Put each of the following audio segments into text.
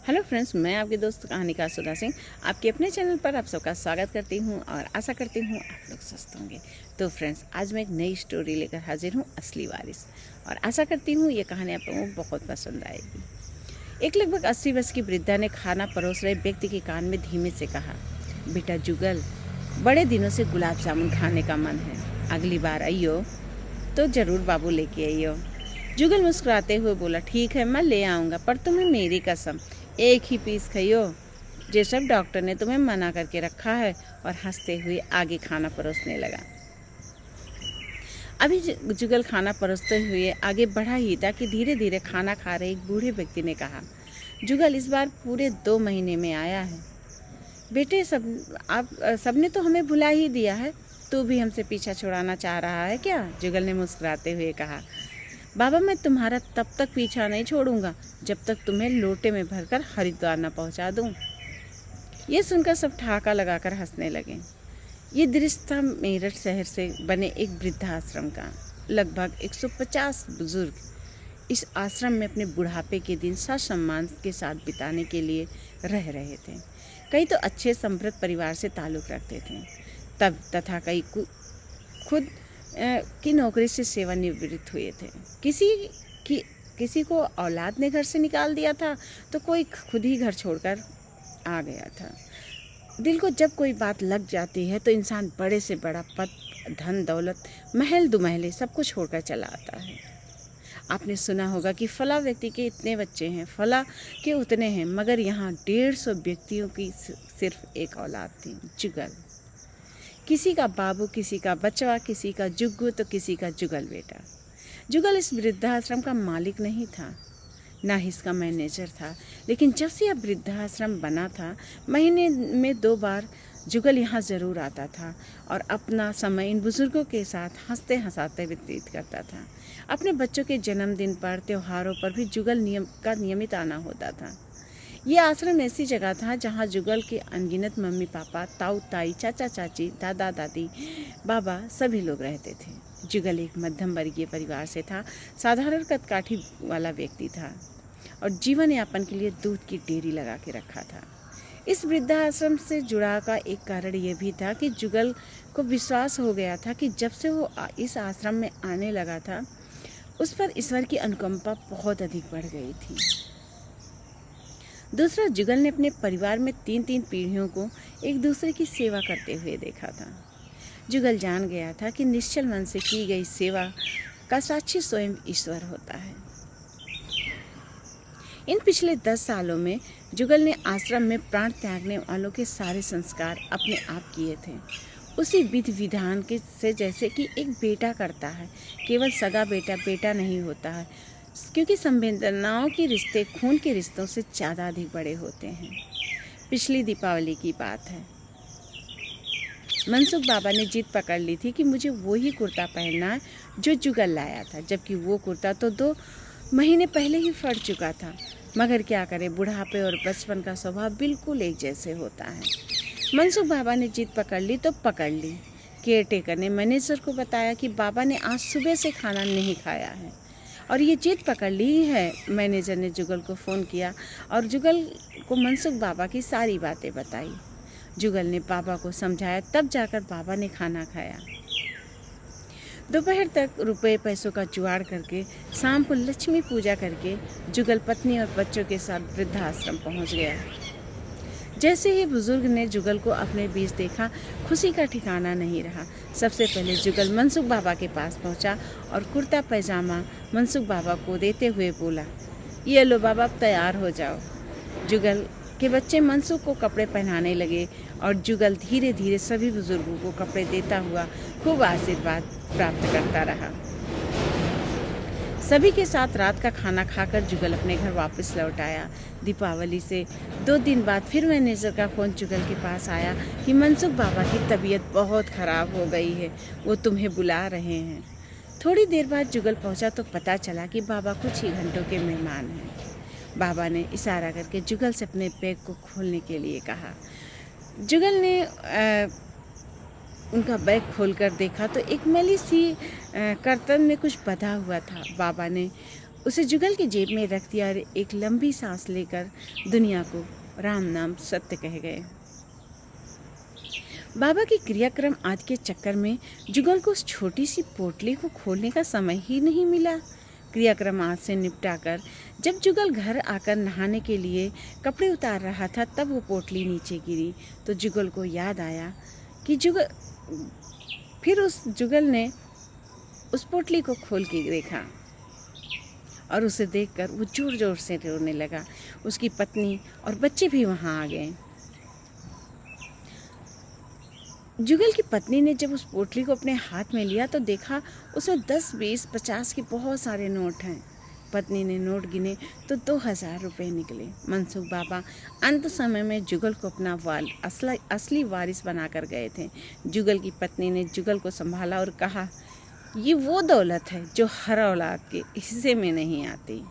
Hello friends, मैं आपके दोस्त कहानीकार सुधा सिंह आपके अपने चैनल पर आप सबका स्वागत करती हूं और आशा करती हूं आप लोग स्वस्थ होंगे। तो फ्रेंड्स, आज मैं एक नई स्टोरी लेकर हाजिर हूं, असली वारिस, और आशा करती हूं ये कहानी आप लोगों को बहुत पसंद आएगी। एक लगभग 80 वर्ष की वृद्धा ने खाना परोस रहे व्यक्ति के कान में धीमे से कहा, बेटा जुगल, बड़े दिनों से गुलाब जामुन खाने का मन है, अगली बार आइयो तो ज़रूर बाबू लेके आइयो। जुगल मुस्कुराते हुए बोला, ठीक है मैं ले आऊँगा, पर तुम्हें मेरी कसम एक ही पीस खाइयो, जे सब डॉक्टर ने तुम्हें मना करके रखा है। और हंसते हुए आगे खाना परोसने लगा। अभी जुगल खाना परोसते हुए आगे बढ़ा ही था कि धीरे धीरे खाना खा रहे एक बूढ़े व्यक्ति ने कहा, जुगल इस बार पूरे 2 महीने में आया है। बेटे सबने तो हमें भुला ही दिया है, तू भी हमसे पीछा छुड़ाना चाह रहा है क्या? जुगल ने मुस्कुराते हुए कहा, बाबा मैं तुम्हारा तब तक पीछा नहीं छोड़ूंगा जब तक तुम्हें लोटे में भरकर हरिद्वार न पहुंचा दूं। ये सुनकर सब ठहाका लगाकर हंसने लगे। ये दृश्य था मेरठ शहर से बने एक वृद्धाश्रम का। लगभग 150 बुजुर्ग इस आश्रम में अपने बुढ़ापे के दिन ससम्मान के साथ बिताने के लिए रह रहे थे। कई तो अच्छे समृद्ध परिवार से ताल्लुक़ रखते थे, तब तथा कई खुद की नौकरी से सेवानिवृत्त हुए थे। किसी को औलाद ने घर से निकाल दिया था, तो कोई खुद ही घर छोड़कर आ गया था। दिल को जब कोई बात लग जाती है तो इंसान बड़े से बड़ा पद, धन दौलत, महल दुमहले सब कुछ छोड़कर चला आता है। आपने सुना होगा कि फला व्यक्ति के इतने बच्चे हैं, फला के उतने हैं, मगर यहाँ 150 व्यक्तियों की सिर्फ एक औलाद थी, जुगल। किसी का बाबू, किसी का बचवा, किसी का जुग्गू तो किसी का जुगल बेटा। जुगल इस वृद्धाश्रम का मालिक नहीं था, ना ही इसका मैनेजर था, लेकिन जब से यह वृद्धाश्रम बना था, महीने में 2 बार जुगल यहाँ ज़रूर आता था और अपना समय इन बुजुर्गों के साथ हंसते हंसाते व्यतीत करता था। अपने बच्चों के जन्मदिन पर, त्योहारों पर भी जुगल नियमित आना होता था। ये आश्रम ऐसी जगह था जहाँ जुगल के अनगिनत मम्मी पापा, ताऊ ताई, चाचा चाची, दादा दादी, बाबा सभी लोग रहते थे। जुगल एक मध्यम वर्गीय परिवार से था, साधारण कदकाठी वाला व्यक्ति था और जीवन यापन के लिए दूध की डेयरी लगा के रखा था। इस वृद्धाश्रम से जुड़ा का एक कारण यह भी था कि जुगल को विश्वास हो गया था कि जब से वो इस आश्रम में आने लगा था, उस पर ईश्वर की अनुकंपा बहुत अधिक बढ़ गई थी। दूसरा, जुगल ने अपने परिवार में 3-3 पीढ़ियों को एक दूसरे की सेवा करते हुए देखा था। जुगल जान गया था कि निश्चल मन से की गई सेवा का साक्षी स्वयं ईश्वर होता है। इन पिछले 10 सालों में जुगल ने आश्रम में प्राण त्यागने वालों के सारे संस्कार अपने आप किए थे, उसी विधि विधान के से जैसे कि एक बेटा करता है। केवल सगा बेटा बेटा नहीं होता है, क्योंकि संवेदनाओं के रिश्ते खून के रिश्तों से ज़्यादा अधिक बड़े होते हैं। पिछली दीपावली की बात है, मनसुख बाबा ने जिद पकड़ ली थी कि मुझे वही कुर्ता पहनना है जो जुगल लाया था, जबकि वो कुर्ता तो 2 महीने पहले ही फट चुका था। मगर क्या करें, बुढ़ापे और बचपन का स्वभाव बिल्कुल एक जैसे होता है। मनसुख बाबा ने जिद पकड़ ली तो पकड़ ली। केयरटेकर ने मैनेजर को बताया कि बाबा ने आज सुबह से खाना नहीं खाया है और ये जिद पकड़ ली है। मैनेजर ने जुगल को फ़ोन किया और जुगल को मनसुख बाबा की सारी बातें बताई। जुगल ने बाबा को समझाया, तब जाकर बाबा ने खाना खाया। दोपहर तक रुपए पैसों का जुगाड़ करके शाम को लक्ष्मी पूजा करके जुगल पत्नी और बच्चों के साथ वृद्धाश्रम पहुंच गया। जैसे ही बुजुर्ग ने जुगल को अपने बीच देखा, खुशी का ठिकाना नहीं रहा। सबसे पहले जुगल मनसुख बाबा के पास पहुंचा और कुर्ता पैजामा मनसुख बाबा को देते हुए बोला, ये लो बाबा, अब तैयार हो जाओ। जुगल के बच्चे मनसुख को कपड़े पहनाने लगे और जुगल धीरे धीरे सभी बुजुर्गों को कपड़े देता हुआ खूब आशीर्वाद प्राप्त करता रहा। सभी के साथ रात का खाना खाकर जुगल अपने घर वापस लौट आया। दीपावली से 2 दिन बाद फिर मैनेजर का फ़ोन जुगल के पास आया कि मनसुख बाबा की तबीयत बहुत ख़राब हो गई है, वो तुम्हें बुला रहे हैं। थोड़ी देर बाद जुगल पहुंचा तो पता चला कि बाबा कुछ ही घंटों के मेहमान हैं। बाबा ने इशारा करके जुगल से अपने बैग को खोलने के लिए कहा। जुगल ने उनका बैग खोलकर देखा तो एक मैली सी कर्तन में कुछ बंधा हुआ था। बाबा ने उसे जुगल की जेब में रख दिया और एक लंबी सांस लेकर दुनिया को राम नाम सत्य कह गए। बाबा के क्रियाक्रम आदि के चक्कर में जुगल को उस छोटी सी पोटली को खोलने का समय ही नहीं मिला। क्रियाक्रम आदि से निपटाकर जब जुगल घर आकर नहाने के लिए कपड़े उतार रहा था, तब वो पोटली नीचे गिरी तो जुगल को याद आया कि फिर उस जुगल ने उस पोटली को खोल के देखा और उसे देखकर वो जोर जोर से रोने लगा। उसकी पत्नी और बच्चे भी वहाँ आ गए। जुगल की पत्नी ने जब उस पोटली को अपने हाथ में लिया तो देखा उसमें 10, 20, 50 के बहुत सारे नोट हैं। पत्नी ने नोट गिने तो 2000 रुपये निकले। मनसुख बाबा अंत समय में जुगल को अपना असली वारिस बनाकर गए थे। जुगल की पत्नी ने जुगल को संभाला और कहा, ये वो दौलत है जो हर औलाद के हिस्से में नहीं आती।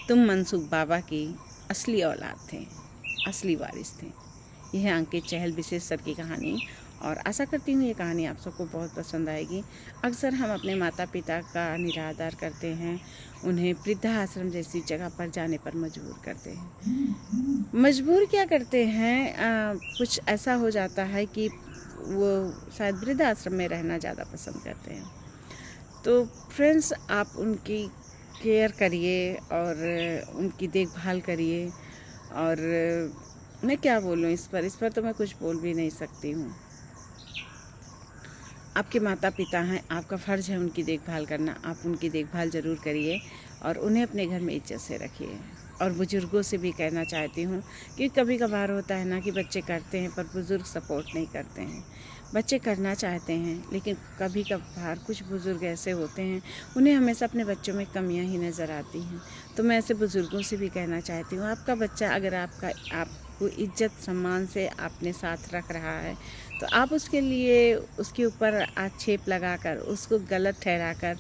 तुम मनसुख बाबा की असली औलाद थे, असली वारिस थे। यह है अंकित चहल विशेष सर की कहानी और आशा करती हूँ ये कहानी आप सबको बहुत पसंद आएगी। अक्सर हम अपने माता पिता का निरादर करते हैं, उन्हें वृद्धाश्रम जैसी जगह पर जाने पर मजबूर करते हैं। मजबूर क्या करते हैं, कुछ ऐसा हो जाता है कि वो शायद वृद्धाश्रम में रहना ज़्यादा पसंद करते हैं। तो फ्रेंड्स, आप उनकी केयर करिए और उनकी देखभाल करिए। और मैं क्या बोलूँ इस पर तो मैं कुछ बोल भी नहीं सकती हूँ। आपके माता पिता हैं, आपका फ़र्ज़ है उनकी देखभाल करना। आप उनकी देखभाल ज़रूर करिए और उन्हें अपने घर में इज्जत से रखिए। और बुज़ुर्गों से भी कहना चाहती हूँ कि कभी कभार होता है ना कि बच्चे करते हैं पर बुज़ुर्ग सपोर्ट नहीं करते हैं। बच्चे करना चाहते हैं लेकिन कभी कभार कुछ बुज़ुर्ग ऐसे होते हैं, उन्हें हमेशा अपने बच्चों में कमियां ही नज़र आती हैं। तो मैं ऐसे बुज़ुर्गों से भी कहना चाहती हूँ, आपका बच्चा अगर आपको इज्जत सम्मान से अपने साथ रख रहा है तो आप उसके लिए उसके ऊपर आक्षेप लगाकर, उसको गलत ठहराकर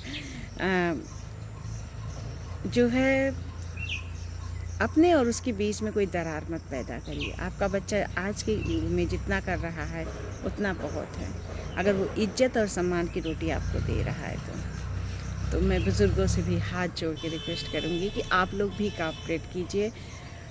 जो है अपने और उसके बीच में कोई दरार मत पैदा करिए। आपका बच्चा आज के युग में जितना कर रहा है उतना बहुत है, अगर वो इज्जत और सम्मान की रोटी आपको दे रहा है तो मैं बुज़ुर्गों से भी हाथ जोड़ के रिक्वेस्ट करूँगी कि आप लोग भी कोऑपरेट कीजिए।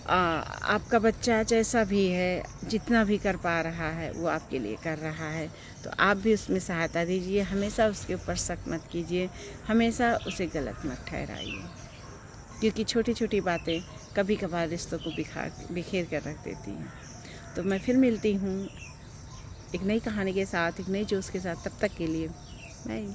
आपका बच्चा जैसा भी है, जितना भी कर पा रहा है वो आपके लिए कर रहा है, तो आप भी उसमें सहायता दीजिए। हमेशा उसके ऊपर शक मत कीजिए, हमेशा उसे गलत मत ठहराइए, क्योंकि छोटी छोटी बातें कभी कभार रिश्तों को बिखेर कर रख देती हैं। तो मैं फिर मिलती हूँ एक नई कहानी के साथ, एक नई जोश के साथ। तब तक के लिए बाय।